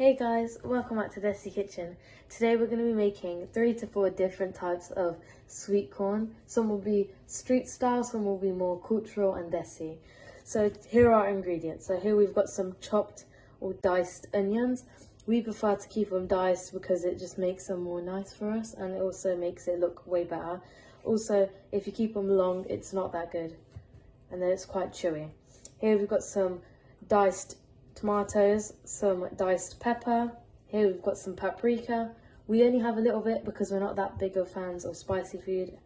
Hey guys, welcome back to Desi Kitchen. Today we're going to be making 3 to 4 different types of sweet corn. Some will be street style, some will be more cultural and desi. So here are our ingredients. So here we've got some chopped or diced onions. We prefer to keep them diced because it just makes them more nice for us, and it also makes it look way better. Also, if you keep them long, it's not that good, and then it's quite chewy. Here we've got some diced tomatoes, some diced pepper. Here we've got some paprika. We only have a little bit because we're not that big of fans of spicy food.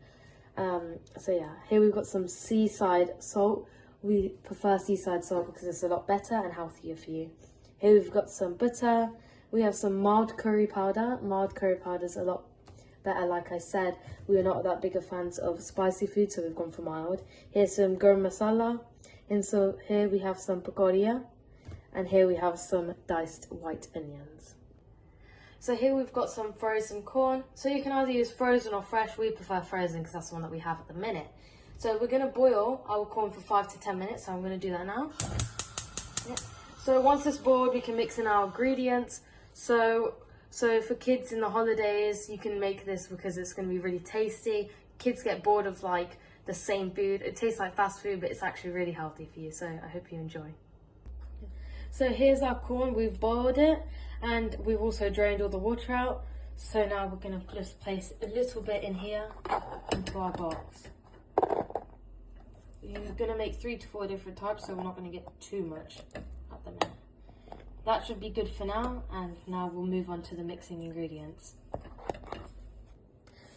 So yeah, here we've got some seaside salt. We prefer seaside salt because it's a lot better and healthier for you. Here we've got some butter. We have some mild curry powder. Mild curry powder is a lot better. Like I said, we are not that big of fans of spicy food, so we've gone for mild. Here's some garam masala. And so here we have some pakoria. And here we have some diced white onions. So here we've got some frozen corn. So you can either use frozen or fresh. We prefer frozen because that's the one that we have at the minute. So we're going to boil our corn for 5 to 10 minutes. So I'm going to do that now. Yeah. So once it's boiled, we can mix in our ingredients. So for kids in the holidays, you can make this because it's going to be really tasty. Kids get bored of like the same food. It tastes like fast food, but it's actually really healthy for you. So I hope you enjoy. So here's our corn. We've boiled it and we've also drained all the water out. So now we're going to just place a little bit in here into our box. You're going to make 3 to 4 different types, so we're not going to get too much at the minute. That should be good for now, and now we'll move on to the mixing ingredients.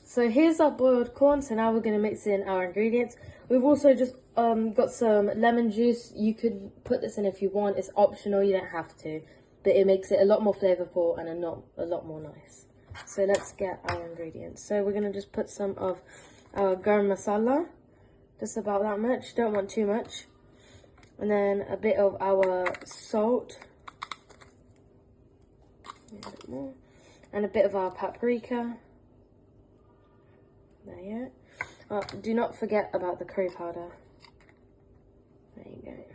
So here's our boiled corn, so now we're going to mix in our ingredients. We've also just got some lemon juice. You could put this in if you want, it's optional, you don't have to. But it makes it a lot more flavourful and a lot more nice. So let's get our ingredients. So we're going to just put some of our garam masala, just about that much, don't want too much. And then a bit of our salt, a bit more, and a bit of our paprika. There you go. Do not forget about the curry powder. There you go.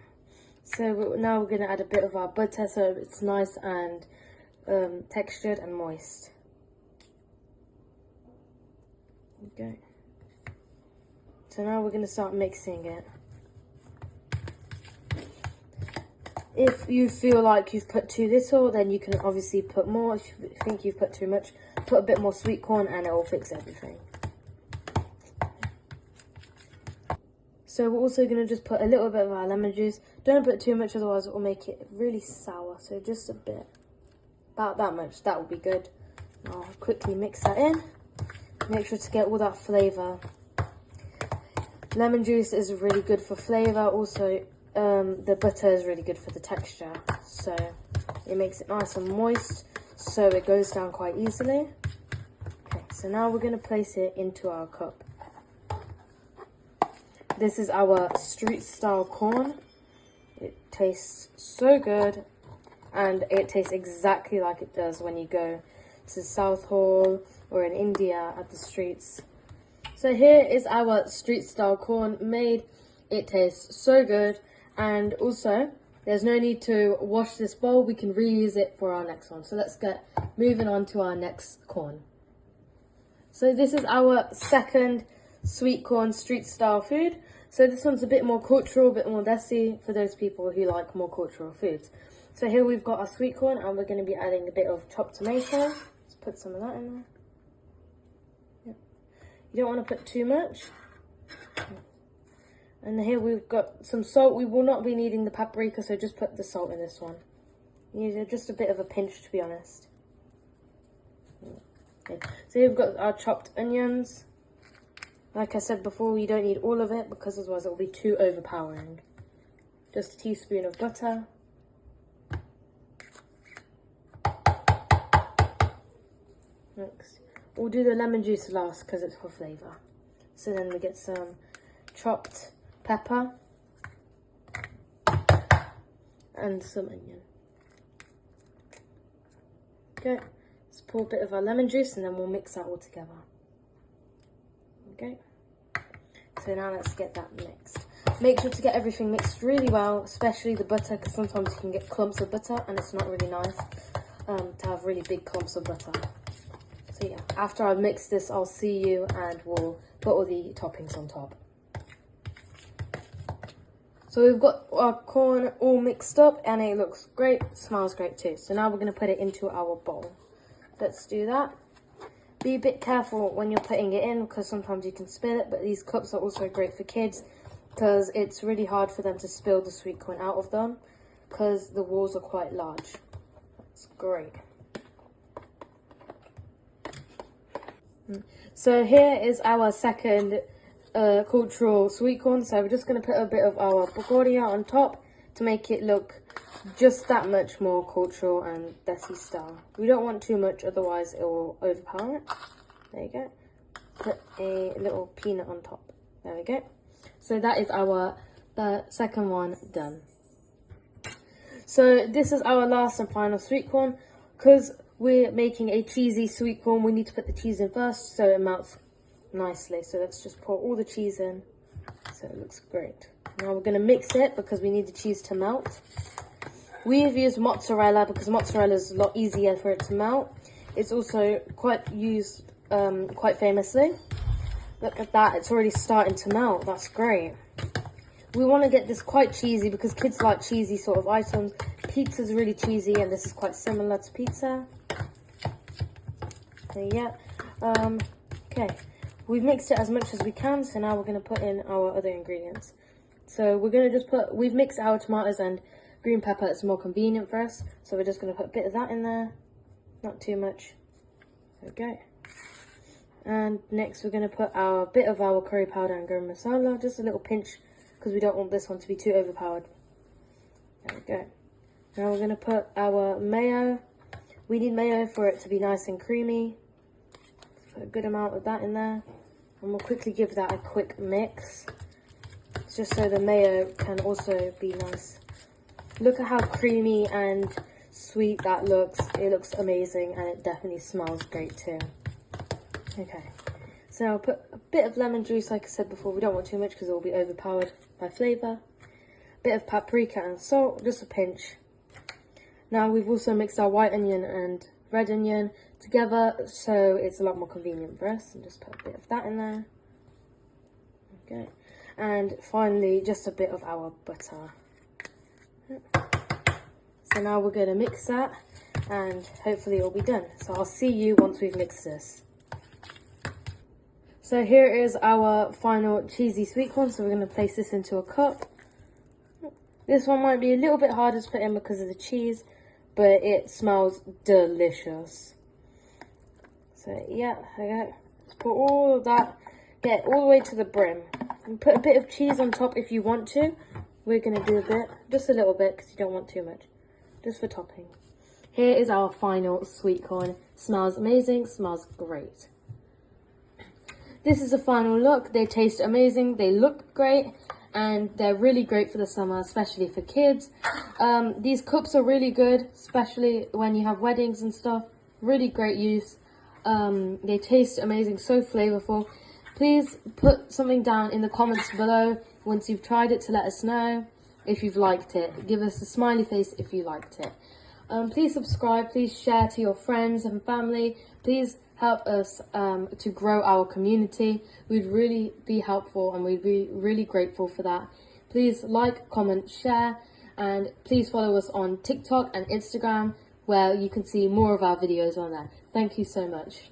So now we're going to add a bit of our butter so it's nice and textured and moist. There you go. So now we're going to start mixing it. If you feel like you've put too little, then you can obviously put more. If you think you've put too much, put a bit more sweet corn and it will fix everything. So we're also going to just put a little bit of our lemon juice. Don't put too much, otherwise it will make it really sour. So just a bit, about that much, that will be good. I'll quickly mix that in. Make sure to get all that flavour. Lemon juice is really good for flavour. Also, the butter is really good for the texture. So it makes it nice and moist, so it goes down quite easily. Okay, so now we're going to place it into our cup. This is our street style corn. It tastes so good, and it tastes exactly like it does when you go to South Hall or in India at the streets. So here is our street style corn made. It tastes so good, and also there's no need to wash this bowl. We can reuse it for our next one. So let's get moving on to our next corn. So this is our second sweet corn street style food. So this one's a bit more cultural, a bit more desi for those people who like more cultural foods. So here we've got our sweet corn, and we're going to be adding a bit of chopped tomato. Let's put some of that in there. Yep. You don't want to put too much. And here we've got some salt. We will not be needing the paprika, so just put the salt in this one. You need just a bit of a pinch, to be honest. Okay. So here we've got our chopped onions. Like I said before, you don't need all of it because otherwise it will be too overpowering. Just a teaspoon of butter. Next, we'll do the lemon juice last because it's for flavour. So then we get some chopped pepper and some onion. Okay, let's pour a bit of our lemon juice and then we'll mix that all together. Okay, so now let's get that mixed. Make sure to get everything mixed really well, especially the butter, because sometimes you can get clumps of butter and it's not really nice. to have really big clumps of butter. So yeah, after I mix this, I'll see you and we'll put all the toppings on top. So we've got our corn all mixed up and it looks great, smells great too. So now we're going to put it into our bowl. Let's do that. Be a bit careful when you're putting it in because sometimes you can spill it, but these cups are also great for kids because it's really hard for them to spill the sweet corn out of them because the walls are quite large. That's great. So here is our second cultural sweet corn. So we're just going to put a bit of our pagodia on top to make it look just that much more cultural and desi style. We don't want too much, otherwise it will overpower it. There you go. Put a little peanut on top. There we go. So that is the second one done. So this is our last and final sweet corn. Because we're making a cheesy sweet corn, we need to put the cheese in first so it melts nicely. So let's just pour all the cheese in so it looks great. Now we're going to mix it because we need the cheese to melt. We've used mozzarella because mozzarella is a lot easier for it to melt. It's also quite used quite famously. Look at that, it's already starting to melt. That's great. We want to get this quite cheesy because kids like cheesy sort of items. Pizza's really cheesy and this is quite similar to pizza. So yeah, okay. We've mixed it as much as we can, so now we're going to put in our other ingredients. So we're going to just we've mixed our tomatoes and green pepper. It's more convenient for us, so we're just going to put a bit of that in there, not too much. There we go. And next we're going to put our bit of our curry powder and garam masala, just a little pinch, because we don't want this one to be too overpowered. There we go. Now we're going to put our mayo. We need mayo for it to be nice and creamy. Put a good amount of that in there. And we'll quickly give that a quick mix, just so the mayo can also be nice. Look at how creamy and sweet that looks. It looks amazing and it definitely smells great too. Okay, so I'll put a bit of lemon juice, like I said before. We don't want too much because it will be overpowered by flavour. A bit of paprika and salt, just a pinch. Now we've also mixed our white onion and red onion together, so it's a lot more convenient for us. And just put a bit of that in there. Okay, and finally just a bit of our butter. So now we're going to mix that and hopefully it'll be done. So I'll see you once we've mixed this. So here is our final cheesy sweet corn. So we're going to place this into a cup. This one might be a little bit harder to put in because of the cheese, but it smells delicious. So yeah, okay. Let's put all of that, get all the way to the brim. And put a bit of cheese on top if you want to. We're going to do a bit, just a little bit, because you don't want too much. Just for topping. Here is our final sweet corn. Smells amazing, smells great. This is the final look. They taste amazing, they look great, and they're really great for the summer, especially for kids. These cups are really good, especially when you have weddings and stuff. Really great use. They taste amazing, so flavorful. Please put something down in the comments below once you've tried it to let us know if you've liked it. Give us a smiley face if you liked it. Please subscribe, please share to your friends and family. Please help us to grow our community. We'd really be helpful and we'd be really grateful for that. Please like, comment, share, and please follow us on TikTok and Instagram where you can see more of our videos on there. Thank you so much.